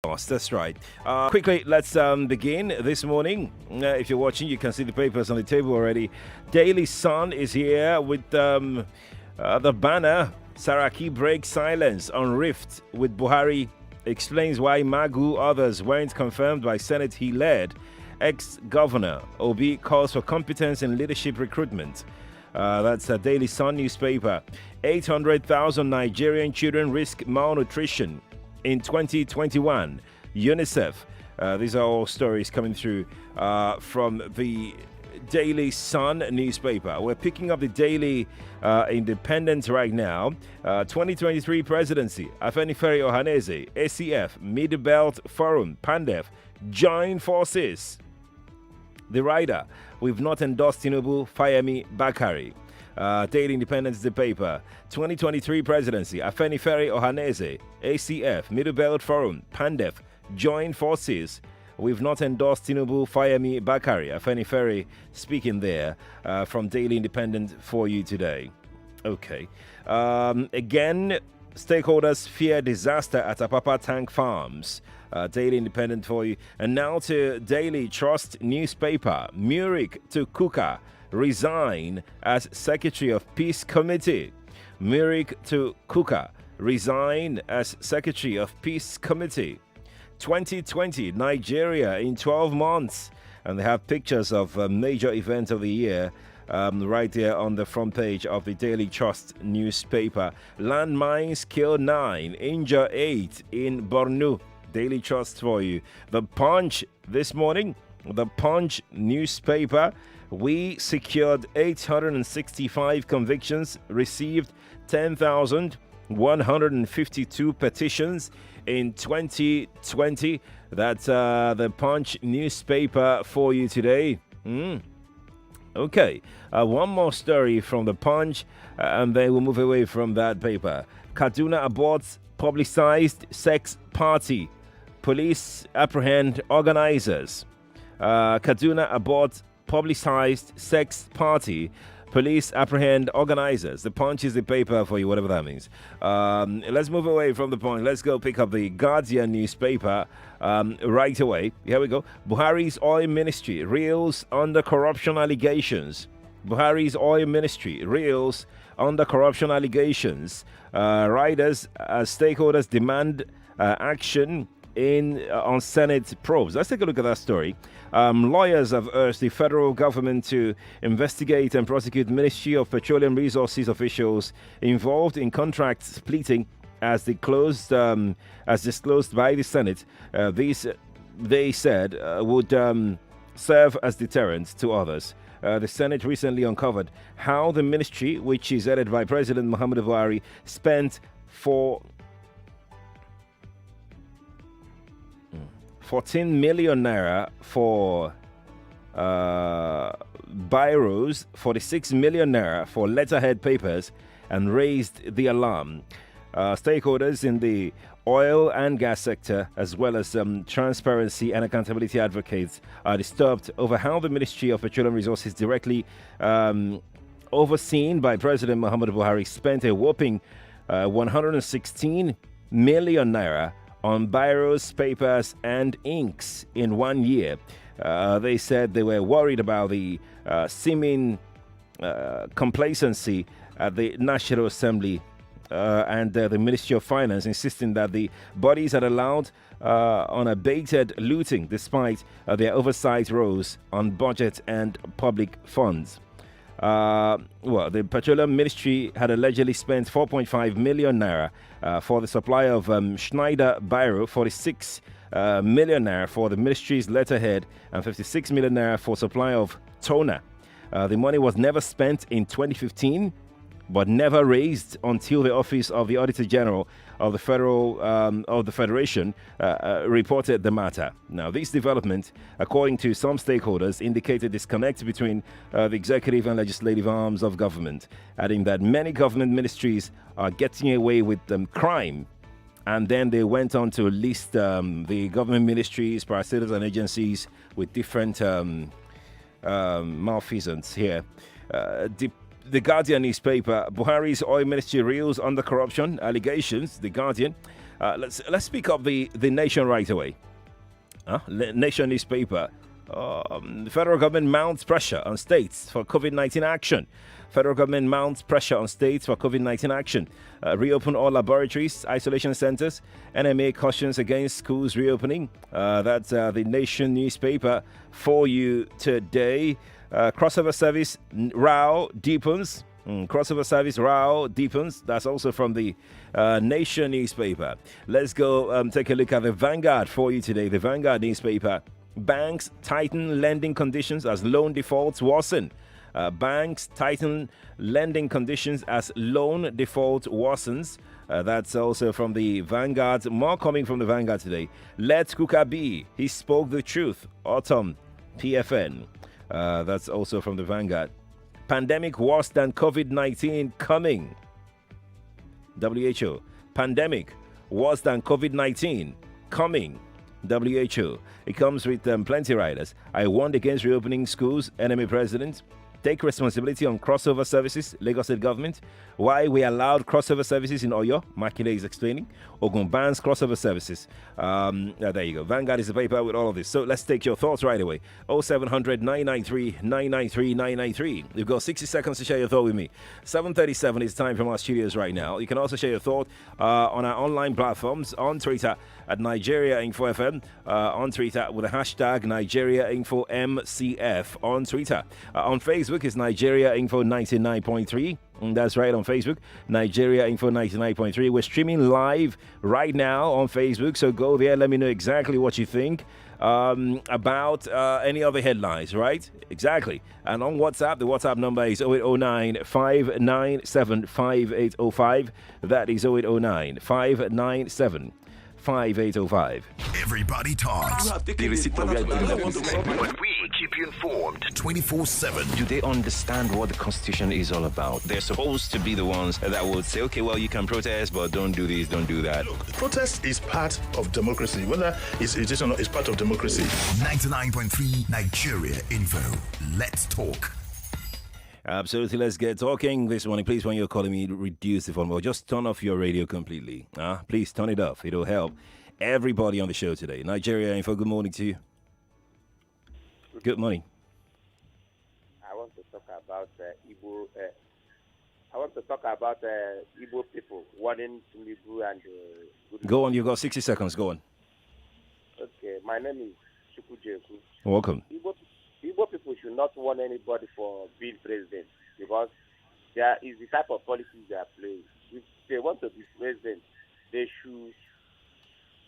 That's right. Quickly, let's begin this morning. If you're watching, you can see the papers on the table already. Daily Sun is here with the banner. Saraki breaks silence on rift with Buhari. Explains why Magu others weren't confirmed by Senate he led. Ex-governor Obi calls for competence in leadership recruitment. That's a Daily Sun newspaper. 800,000 Nigerian children risk malnutrition in 2021. UNICEF. These are all stories coming through from the Daily Sun newspaper. We're picking up the Daily Independent right now. 2023 presidency. Afenifere Ohaneze, ACF, Mid-Belt Forum, PANDEF join forces. The rider, we've not endorsed Tinubu, Fayemi Bakari. Daily Independence, the paper. 2023 presidency. Afenifere Ohaneze, ACF, Middle Belt Forum, PANDEF join forces. We've not endorsed Tinubu, Fayemi Bakari. Afenifere speaking there from Daily Independent for you today. Okay. Again, stakeholders fear disaster at Apapa Tank Farms. Daily Independent for you. And now to Daily Trust newspaper. Murik to Kuka resign as Secretary of Peace Committee. Murik to Kuka resign as Secretary of Peace Committee. 2020 Nigeria in 12 months. And they have pictures of major events of the year right there on the front page of the Daily Trust newspaper. Landmines kill 9, injure 8 in Borno. Daily Trust for you. The Punch this morning, the Punch newspaper. We secured 865 convictions, received 10,152 petitions in 2020. That's the Punch newspaper for you today. Okay, one more story from the Punch, and then we'll move away from that paper. Kaduna aborts publicized sex party. Police apprehend organizers. Kaduna aborts publicized sex party. Police apprehend organizers. The Punch is the paper for you, whatever that means. Let's move away from the Punch. Let's go pick up the Guardian newspaper right away. Here we go. Buhari's oil ministry reels under corruption allegations. Buhari's oil ministry reels under corruption allegations. Riders, stakeholders demand action on Senate probes. Let's take a look at that story. Lawyers have urged the federal government to investigate and prosecute Ministry of Petroleum Resources officials involved in contract splitting as disclosed by the Senate. These, they said, would serve as deterrent to others. The Senate recently uncovered how the ministry, which is headed by President Muhammadu Buhari, spent 14 million naira for biros, 46 million naira for letterhead papers, and raised the alarm. Stakeholders in the oil and gas sector, as well as transparency and accountability advocates, are disturbed over how the Ministry of Petroleum Resources, directly overseen by President Muhammadu Buhari, spent a whopping 116 million naira on biros, papers, and inks in 1 year. They said they were worried about the seeming complacency at the National Assembly and the Ministry of Finance, insisting that the bodies had allowed unabated looting despite their oversight roles on budget and public funds. The Petroleum Ministry had allegedly spent 4.5 million naira for the supply of Schneider Biro, 46 million naira for the ministry's letterhead, and 56 million naira for supply of toner. The money was never spent in 2015, but never raised until the Office of the Auditor General of the Federation reported the matter. Now, this development, according to some stakeholders, indicated disconnect between the executive and legislative arms of government, adding that many government ministries are getting away with crime. And then they went on to list the government ministries, parastatals, and agencies with different malfeasance here. The Guardian newspaper, Buhari's oil ministry reels under corruption allegations. The Guardian, Let's pick up the Nation right away. Nation newspaper. The federal government mounts pressure on states for COVID-19 action. Federal government mounts pressure on states for COVID-19 action. Reopen all laboratories, isolation centers. NMA cautions against schools reopening. That's the Nation newspaper for you today. Crossover service row deepens. Crossover service row deepens. That's also from the Nation newspaper. Let's go take a look at the Vanguard for you today. The Vanguard newspaper. Banks tighten lending conditions as loan defaults worsen. Banks tighten lending conditions as loan default worsens. That's also from the Vanguard. More coming from the Vanguard today. Let Kuka be. He spoke the truth. Autumn. PFN. That's also from the Vanguard. Pandemic worse than COVID-19 coming. WHO. Pandemic worse than COVID-19 coming. WHO. It comes with plenty riders. I warned against reopening schools. Enemy president. Take responsibility on crossover services. Lagos State government. Why we allowed crossover services in Oyo. Makinde is explaining. Ogun bans crossover services. There you go. Vanguard is the paper with all of this. So let's take your thoughts right away. 0700 993 993 993. You've got 60 seconds to share your thought with me. 7:37 is time from our studios right now. You can also share your thought on our online platforms on Twitter at Nigeria Info FM, on Twitter with the hashtag Nigeria Info MCF on Twitter. On Facebook is Nigeria Info 99.3. That's right, on Facebook, Nigeria Info 99.3. We're streaming live right now on Facebook, so go there. Let me know exactly what you think about any other headlines, right? Exactly. And on WhatsApp, the WhatsApp number is 0809 597 5805. That is 0809 597 5805. Everybody talks. But we keep you informed 24/7. Do they understand what the Constitution is all about? They're supposed to be the ones that would say, okay, well, you can protest, but don't do this, don't do that. Look, protest is part of democracy. Whether it's irritation or it's part of democracy. 99.3 Nigeria Info. Let's talk. Absolutely, let's get talking this morning. Please, when you're calling me, reduce the phone, or just turn off your radio completely. Please turn it off. It'll help everybody on the show today. Nigeria Info, good morning to you. Good morning. I want to talk about Igbo. I want to talk about Igbo people warning Tinubu and. Go on. You've got 60 seconds. Go on. Okay, my name is Chukwujeku. Welcome. Igbo people should not warn anybody for being president because there is the type of policies they are playing. If they want to be president, they should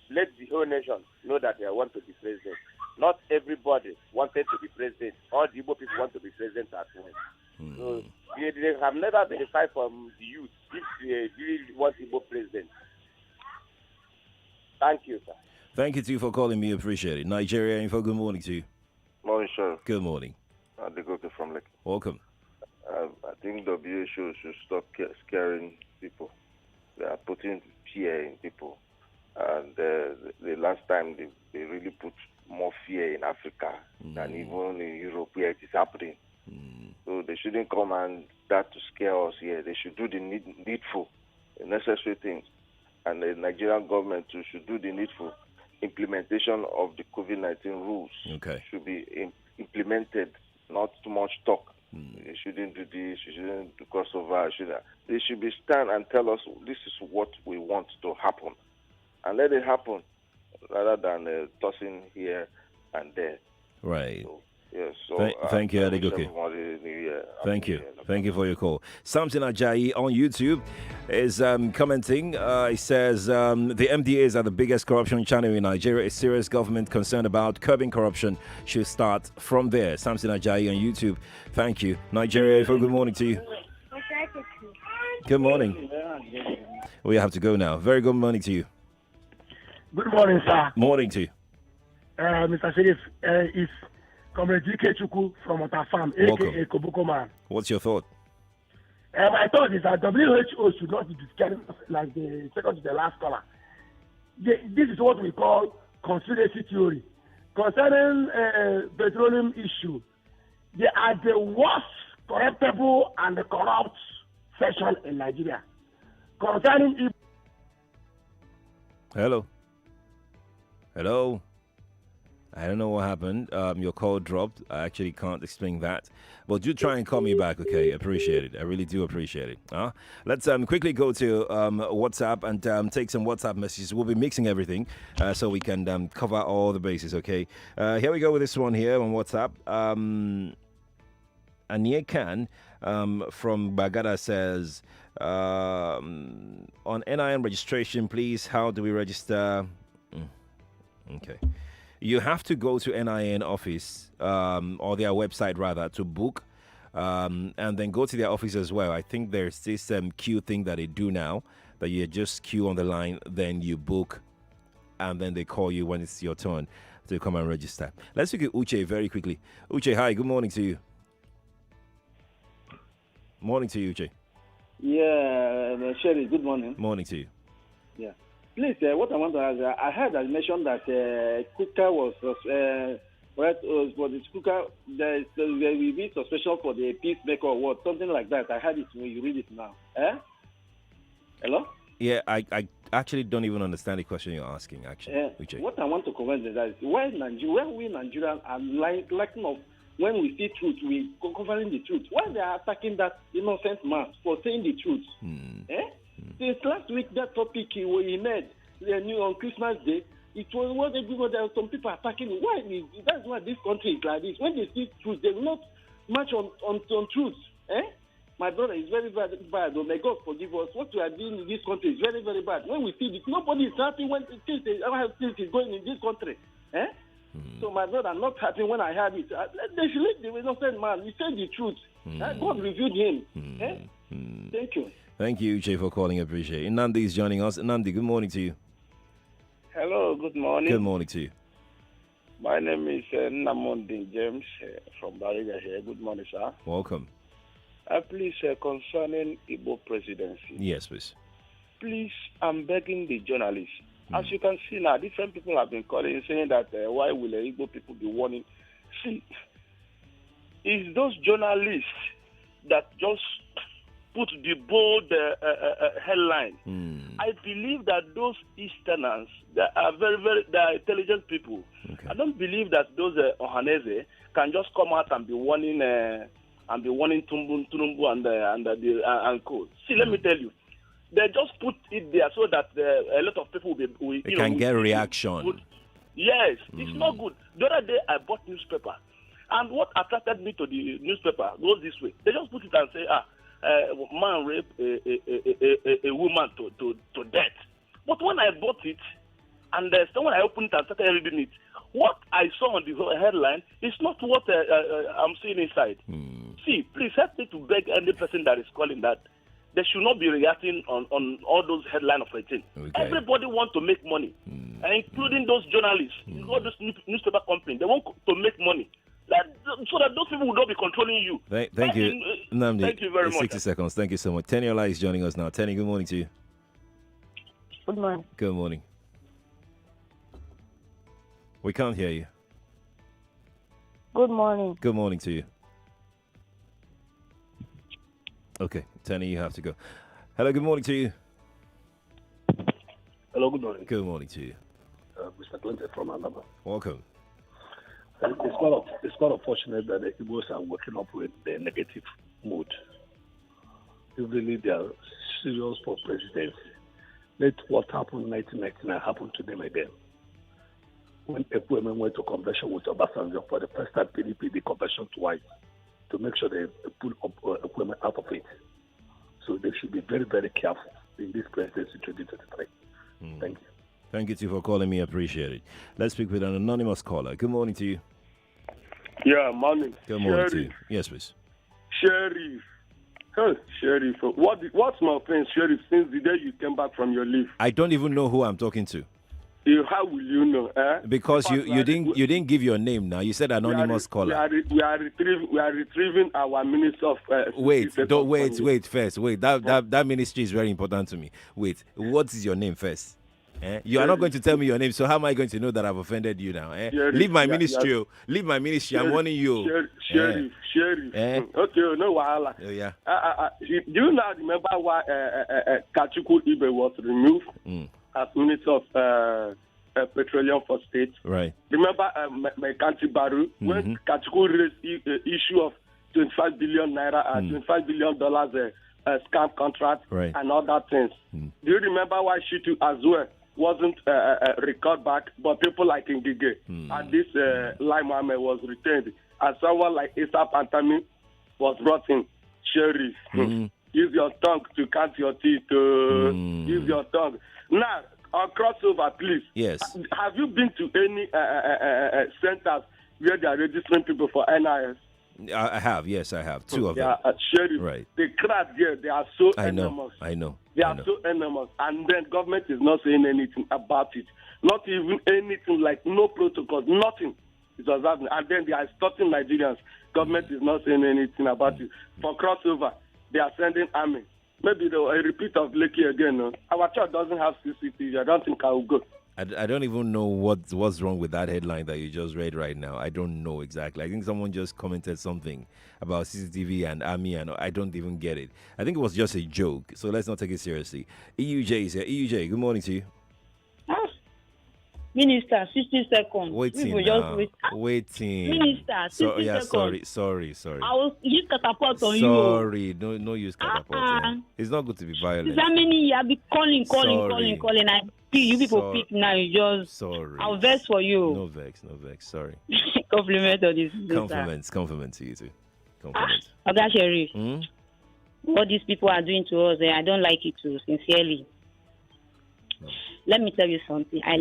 let the whole nation know that they want to be president. Not everybody wanted to be president. All the Igbo people want to be president at once. So they have never verified from the youth if they really want Igbo president. Thank you, sir. Thank you, too, for calling me. Appreciate it. Nigeria Info, good morning to you. Morning, Sheriff. Good morning. Adegoke from Lake. Welcome. I think WHO should stop scaring people. They are putting fear in people. And the last time they really put more fear in Africa than even in Europe where it is happening. So they shouldn't come and start to scare us here. They should do the needful, the necessary things. And the Nigerian government too should do the needful. Implementation of the COVID-19 rules should be implemented, not too much talk. You shouldn't do this, you shouldn't do crossover. They should be stand and tell us this is what we want to happen. And let it happen rather than tossing here and there. Right. So, yes. So, thank you, Adegoke. Thank you. Thank you for your call. Samson Ajayi on YouTube is commenting. He says, the MDAs are the biggest corruption channel in Nigeria. A serious government concerned about curbing corruption should start from there. Samson Ajayi on YouTube. Thank you. Nigeria, good morning to you. Good morning. We have to go now. Very good morning to you. Good morning, sir. Morning to you. Mr. Sheriff, is Comrade G.K. Chukwu from Ota Farm, a.k.a. Koboko Man. What's your thought? My thought is that WHO should not be scared like the second to the last caller. This is what we call conspiracy theory. Concerning petroleum issue, they are the worst corruptible and corrupt section in Nigeria. Concerning Hello. Hello. I don't know what happened. Your call dropped. I actually can't explain that. But do try and call me back, okay? Appreciate it. I really do appreciate it. Let's quickly go to WhatsApp and take some WhatsApp messages. We'll be mixing everything so we can cover all the bases, okay? Here we go with this one here on WhatsApp. Ania Khan from Bagada says, on NIN registration, please, how do we register? Okay. You have to go to NIN office or their website rather to book and then go to their office as well. I think there's this queue thing that they do now that you just queue on the line, then you book and then they call you when it's your turn to come and register. Let's look at Uche very quickly. Uche, hi, good morning to you. Morning to you, Uche. Yeah, Sherry, good morning. Morning to you. Yeah. Please, what I want to ask, I heard that mentioned that Kuka was, for this Kuka, there will be suspension for the peacemaker or what, something like that. I heard it when you read it now. Hello? Yeah, I actually don't even understand the question you're asking, actually. What I want to comment is that why we Nigerians are lacking of, when we see truth, we covering the truth. Why they are attacking that innocent man for saying the truth? Since last week, that topic he made on Christmas Day, it was what everybody, there were some people attacking. Why? That's why this country is like this. When they see truth, they will not march on truth. My brother is very bad. Oh, may God forgive us. What we are doing in this country is very, very bad. When we see this, nobody is happy when things is going in this country. So my brother, I'm not happy when I heard it. They should let the innocent man. He said the truth. God reviewed him. Thank you. Thank you, Uche, for calling. Appreciate it. Nandi is joining us. Nandi, good morning to you. Hello, good morning. Good morning to you. My name is Namondi James from Bariga here. Good morning, sir. Welcome. Please, concerning Igbo presidency. Yes, please. Please, I'm begging the journalists. As you can see now, different people have been calling, saying that why will Igbo people be warning? See, it's those journalists that just put the bold headline. I believe that those Easterners, they are they are intelligent people. Okay. I don't believe that those Ohanese can just come out and be warning Tunumbu and co. See, let me tell you, they just put it there so that a lot of people will can get a reaction. Yes, it's not good. The other day I bought newspaper, and what attracted me to the newspaper goes this way. They just put it and say, man raped a woman to death. But when I bought it, and when I opened it and started reading it, what I saw on the headline is not what I'm seeing inside. See, please help me to beg any person that is calling that they should not be reacting on all those headlines of a thing. Okay. Everybody wants to make money, including those journalists, all those newspaper companies. They want to make money. So that those people will not be controlling you. Thank you, Namdi. Thank you very much. 60 seconds. Thank you so much. Teniola is joining us now. Tenny, good morning to you. Good morning. Good morning. We can't hear you. Good morning. Good morning to you. Okay, Tenny, you have to go. Hello, good morning to you. Hello, good morning. Good morning to you. Mr. Clinton from Alabama. Welcome. It's not unfortunate that the Igbos are waking up with the negative mood. If really they are serious for presidency, let what happened in 1999 happen to them again. When Ekweme went to convention with Obasanjo for the first time, PDP did convention twice to make sure they pull Ekweme out of it. So they should be very, very careful in this presidency 2023. Thank you. Thank you too for calling me. Appreciate it. Let's speak with an anonymous caller. Good morning to you. Yeah, morning. Good morning to you. Yes, please. Sheriff. Hey, Sheriff. What's my offense, Sheriff, since the day you came back from your leave? I don't even know who I'm talking to. How will you know? Because you didn't give your name now. You said anonymous caller. We are retrieving our minister of. Wait first. Wait, that ministry is very important to me. Wait, what is your name first? You are not going to tell me your name, so how am I going to know that I've offended you now? Leave my ministry. Leave my ministry. I'm warning you. Sheriff. Okay, no wahala. Oh, yeah. Do you now remember why Kachuku Ibe was removed? as Minister of Petroleum for State. Right. Remember my country Baru when Kachiko raised the issue of 25 billion naira and $25 billion scam contract and other things. Do you remember why Shitu as well wasn't recalled back, but people like Ngige and this Lai Mohammed was retained, and someone like Issa Pantami was brought in? Sheriff, use your tongue to count your teeth. Use your tongue. Now, on crossover, please. Yes. Have you been to any centers where they are registering people for NIS? I have, yes, I have. 2 of them. Sheriff, right. the crowd there, they are so enormous. I know. They are so enormous. And then government is not saying anything about it. Not even anything, like no protocols, nothing. It was happening. And then they are extorting Nigerians. Government is not saying anything about it. For crossover, they are sending army. Maybe a repeat of Lekki again. No? Our church doesn't have CCTV. I don't think I will go. I don't even know what's wrong with that headline that you just read right now. I don't know exactly. I think someone just commented something about CCTV and army, and I don't even get it. I think it was just a joke, so let's not take it seriously. EUJ is here. EUJ, good morning to you. Minister, 60 seconds. Waiting now. Waiting. Minister, 60 seconds. Sorry. I will use catapult on you. Sorry, no use catapult. It's not good to be violent. How many years I've been calling. I see you people pick now. You just. Sorry. I'll vex for you. No vex. Sorry. Compliment on this. Compliment to you too. Compliment. Okay, Sheriff. What these people are doing to us, I don't like it too, sincerely. No. Let me tell you something. I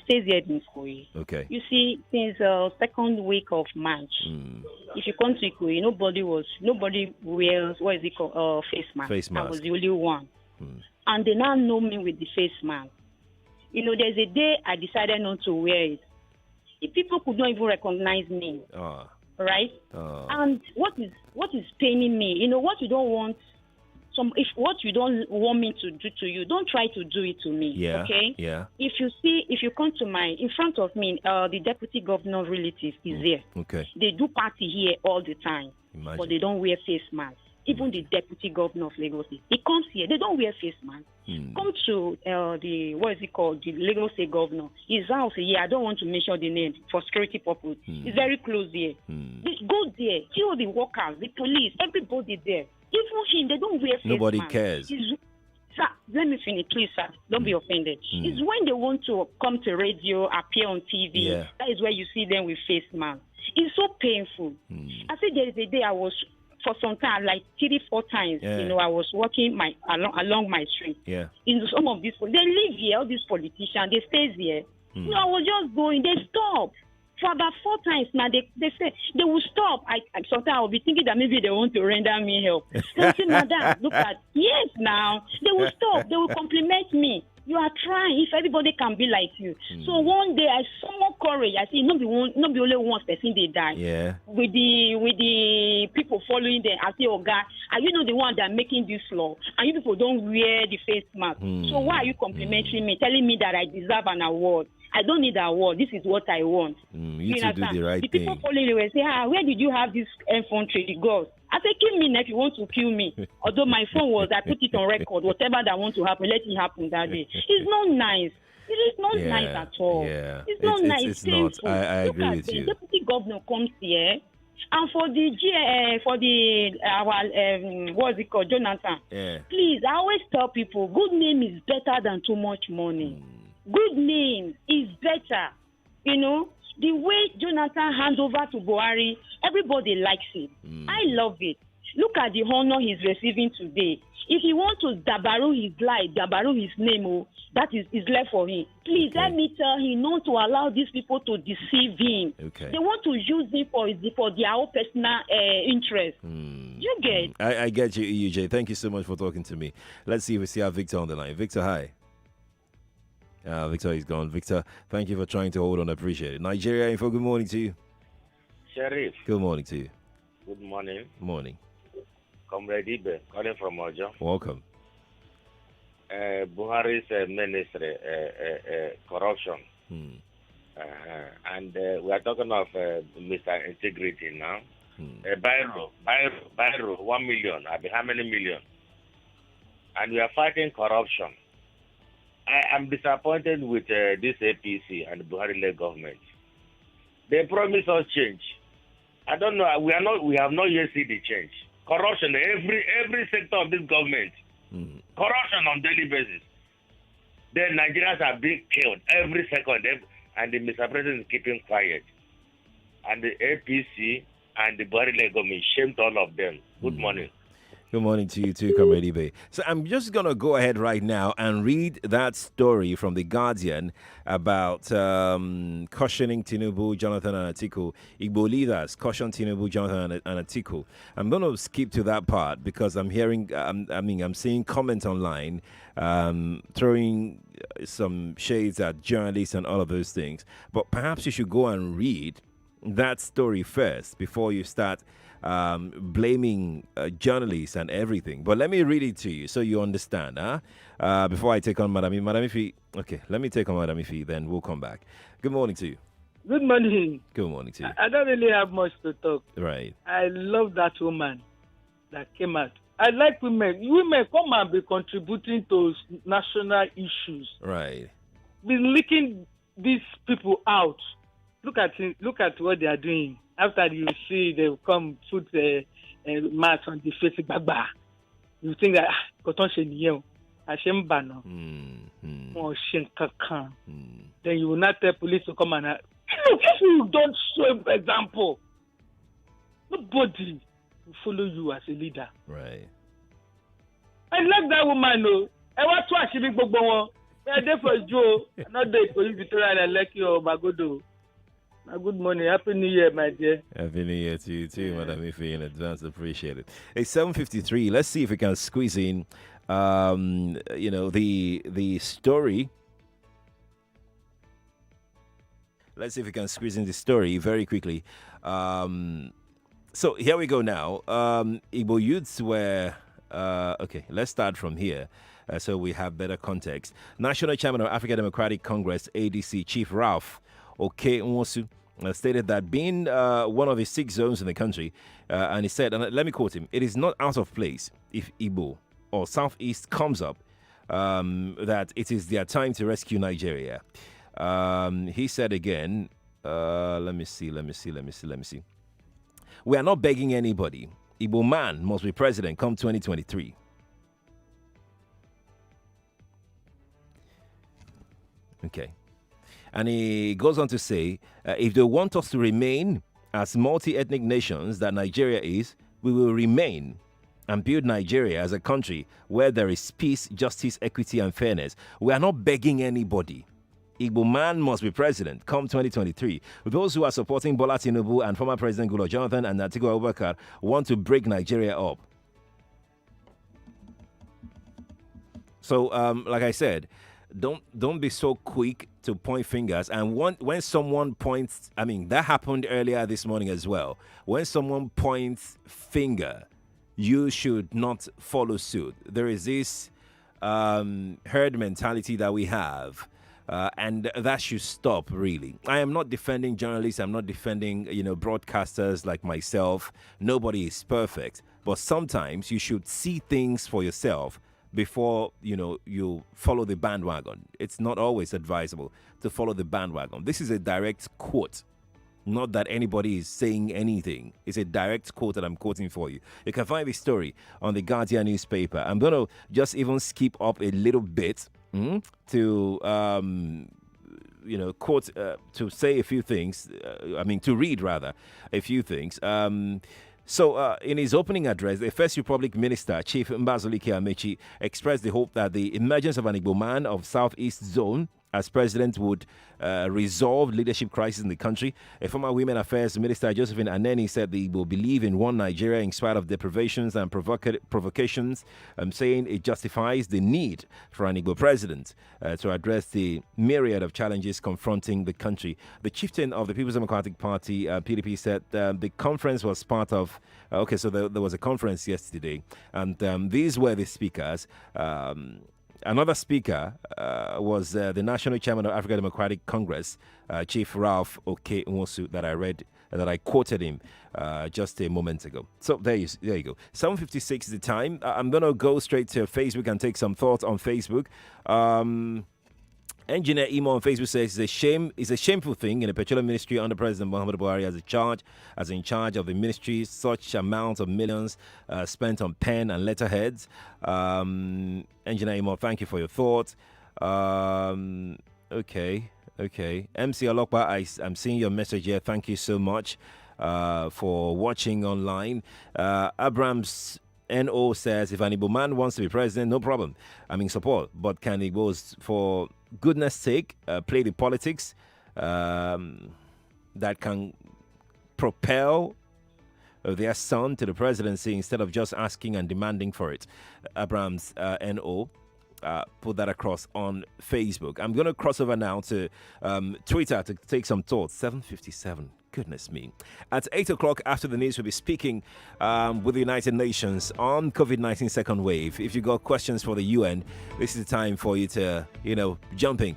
stay there in Ikoyi. Okay. You see, since second week of March, if you come to Ikoyi, nobody wears face mask. Face mask. I was the only one. And they now know me with the face mask. You know, there's a day I decided not to wear it. If people could not even recognize me. Right? And what is paining me, you know, what you don't want. If what you don't want me to do to you, don't try to do it to me. Yeah. Okay. Yeah. If you come to in front of me, the deputy governor relative is there. Okay. They do party here all the time, but they don't wear face masks. Even the deputy governor of Lagos State, he comes here. They don't wear face masks. Come to the Lagos State governor. His house here. I don't want to mention the name for security purposes. It's very close here. They go there. Kill the workers, the police, everybody there. Even him, they don't wear face Nobody mask. cares. Sir, let me finish, please, sir. Don't be offended. It's when they want to come to radio, appear on TV. That is where you see them with face masks. It's so painful. I said there is a day I was, for some time, like 3-4 times, you know, I was walking along my street. Yeah. In some of these, they live here, all these politicians, they stay here. You know, I was just going, they stop. For about 4 times now, they say they will stop. Sometimes I will be thinking that maybe they want to render me help. They say, Madam, look at, yes, now they will stop. They will compliment me. You are trying. If everybody can be like you. So one day I saw more courage. I see not be only one person they die. Yeah. With the people following them, I say, oh God, are you not the one that making this law? And you people don't wear the face mask. So why are you complimenting me, telling me that I deserve an award? I don't need an award. This is what I want. You to do the right thing. The people thing. following you will say, where did you have this infantry, the girls? I say, kill me now if you want to kill me. Although my phone was, I put it on record. Whatever that want to happen, let it happen that day. It's not nice. It is not nice at all. Yeah. It's not nice. It's not. I agree with you. The deputy governor comes here, and for what's it called, Jonathan? Yeah. Please, I always tell people, good name is better than too much money. Good name is better. You know, the way Jonathan hands over to Buhari, everybody likes it. I love it. Look at the honor he's receiving today. If he wants to dabaru his life, dabaru his name, that is left for him. Please, let me tell him not to allow these people to deceive him. Okay. They want to use it for their own personal interest. You get? I get you, EUJ. Thank you so much for talking to me. Let's see if we see our Victor on the line. Victor, hi. Victor is gone. Victor, thank you for trying to hold on. I appreciate it. Nigeria Info, good morning to you. Sheriff. Good morning to you. Good morning. Morning. Comrade Ibe, calling from Ojo. Welcome. Buhari's ministry, corruption. And we are talking of Mr. Integrity now. Byro, 1 million. I mean, how many million? And we are fighting corruption. I am disappointed with this APC and the Buhari-led government. They promise us change. I don't know. We have not yet seen the change. Corruption, every sector of this government. Corruption on daily basis. Then Nigerians are being killed every second, and the Mr. President is keeping quiet. And the APC and the Buhari-led government, shame to all of them. Good morning. Good morning to you too, Comrade Ibe. So I'm just going to go ahead right now and read that story from The Guardian about cautioning Tinubu, Jonathan and Atiku. Igbo leaders caution Tinubu, Jonathan and Atiku. I'm going to skip to that part because I'm hearing, I'm seeing comments online throwing some shades at journalists and all of those things. But perhaps you should go and read that story first before you start blaming journalists and everything. But let me read it to you so you understand. Before I take on Madam Ifi. Okay, let me take on Madam Ifi, then we'll come back. Good morning to you. Good morning. Good morning to you. I don't really have much to talk. Right. I love that woman that came out. I like women. Women come and be contributing to national issues. Right. Be leaking these people out. Look at what they are doing. After you see they come put a mask on the face, baba. You think that then you will not tell police to come and if you don't show example, nobody will follow you as a leader. Right. I like that woman, though. I want to actually go on. They're there for Joe, not there for you, Victoria, and like you, Bagodo. Good morning. Happy New Year, my dear. Happy New Year to you too, Madam Ife, in advance. Appreciate it. It's 7:53. Let's see if we can squeeze in, the story. Let's see if we can squeeze in the story very quickly. So here we go now. Igbo youths were, okay, let's start from here. So we have better context. National Chairman of African Democratic Congress, ADC, Chief Ralph Oke Nwosu, stated that being one of the 6 zones in the country, and he said, and let me quote him, it is not out of place if Igbo or Southeast comes up, that it is their time to rescue Nigeria. He said again, let me see. We are not begging anybody. Igbo man must be president come 2023. Okay. And he goes on to say, if they want us to remain as multi-ethnic nations that Nigeria is, we will remain and build Nigeria as a country where there is peace, justice, equity, and fairness. We are not begging anybody. Igbo man must be president come 2023. Those who are supporting Bola Tinubu and former President Goodluck Jonathan and Atiku Abubakar want to break Nigeria up. So, like I said, don't be so quick to point fingers. And when someone points, that happened earlier this morning as well. When someone points finger, you should not follow suit. There is this herd mentality that we have. And that should stop, really. I am not defending journalists. I'm not defending, broadcasters like myself. Nobody is perfect. But sometimes you should see things for yourself before, you follow the bandwagon. It's not always advisable to follow the bandwagon. This is a direct quote. Not that anybody is saying anything. It's a direct quote that I'm quoting for you. You can find the story on the Guardian newspaper. I'm going to just even skip up a little bit to quote, to say a few things, to read rather a few things. So in his opening address, the First Republic Minister, Chief Mbazolike Amechi, expressed the hope that the emergence of an Igbo man of Southeast Zone as president would resolve leadership crisis in the country. A former Women Affairs Minister, Josephine Aneni, said they will believe in one Nigeria in spite of deprivations and provocations, saying it justifies the need for an Igbo president to address the myriad of challenges confronting the country. The chieftain of the People's Democratic Party, PDP, said the conference was part of, so there was a conference yesterday, and these were the speakers. Another speaker was the National Chairman of African Democratic Congress, Chief Ralph Oke Nwosu, that I quoted him just a moment ago. So there you go. 7:56 is the time. I'm going to go straight to Facebook and take some thoughts on Facebook. Engineer Imo on Facebook says it's a shameful thing in the petroleum ministry under President Muhammadu Buhari as in charge of the ministry. Such amounts of millions spent on pen and letterheads. Engineer Imo, thank you for your thoughts. Okay. MC Alokba, I'm seeing your message here. Thank you so much for watching online. Abrams NO says, if an Igbo man wants to be president, no problem. I'm in support. But can Igbos, for goodness sake, play the politics that can propel their son to the presidency instead of just asking and demanding for it? Abrams NO put that across on Facebook. I'm going to cross over now to Twitter to take some thoughts. 7:57. Goodness me. At 8 o'clock after the news, we'll be speaking with the United Nations on COVID-19 second wave. If you got questions for the UN, this is the time for you to, jump in.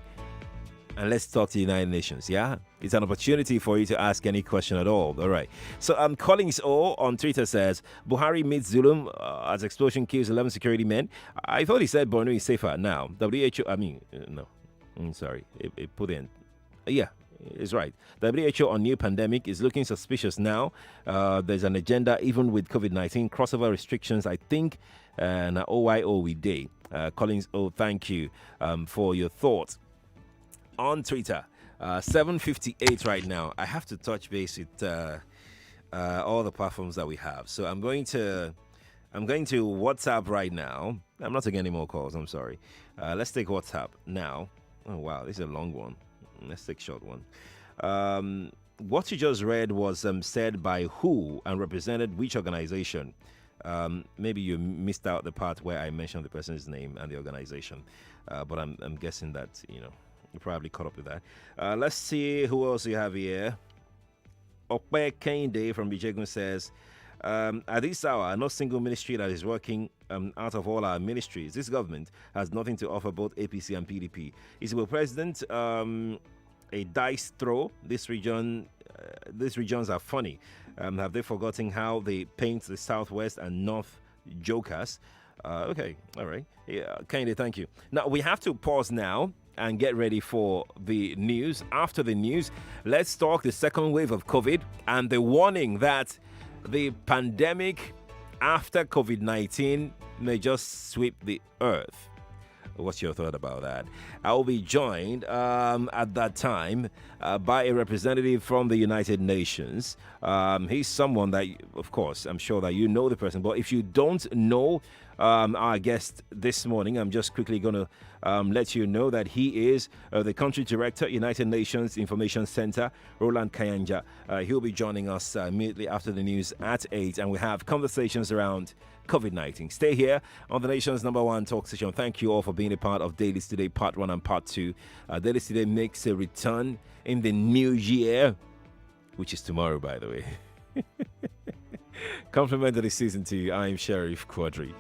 And let's talk to the United Nations, yeah? It's an opportunity for you to ask any question at all. All right. So Collins O on Twitter says, Buhari meets Zulum as explosion kills 11 security men. I thought he said Borno is safer now. WHO, no. Sorry. It put in. Yeah. Is right. WHO on new pandemic is looking suspicious now. There's an agenda even with COVID-19 crossover restrictions. I think na OYO we day. Collins, thank you for your thoughts on Twitter. 7:58 right now. I have to touch base with all the platforms that we have. So I'm going to WhatsApp right now. I'm not taking any more calls. I'm sorry. Let's take WhatsApp now. Oh wow, this is a long one. Let's take a short one. What you just read was said by who and represented which organization? Maybe you missed out the part where I mentioned the person's name and the organization. But I'm guessing that, you probably caught up with that. Let's see who else you have here. Okpe Kende from Bijegun says, at this hour, no single ministry that is working out of all our ministries. This government has nothing to offer both APC and PDP. Is the president a dice throw? These regions are funny. Have they forgotten how they paint the Southwest and North jokers? Okay, all right. Yeah, Kende, thank you. Now, we have to pause now and get ready for the news. After the news, let's talk the second wave of COVID and the warning that the pandemic after COVID-19 may just sweep the earth. What's your thought about that? I will be joined at that time by a representative from the United Nations. He's someone that, of course, I'm sure that you know the person. But if you don't know our guest this morning, I'm just quickly going to let you know that he is the country director, United Nations Information Center, Roland Kayanja. He'll be joining us immediately after the news at 8, and we have conversations around COVID-19. Stay here on the nation's #1 talk station. Thank you all for being a part of Dailies Today, Part 1 and Part 2. Dailies Today makes a return in the new year, which is tomorrow, by the way. Compliment of the season to you. I'm Sheriff Quadry.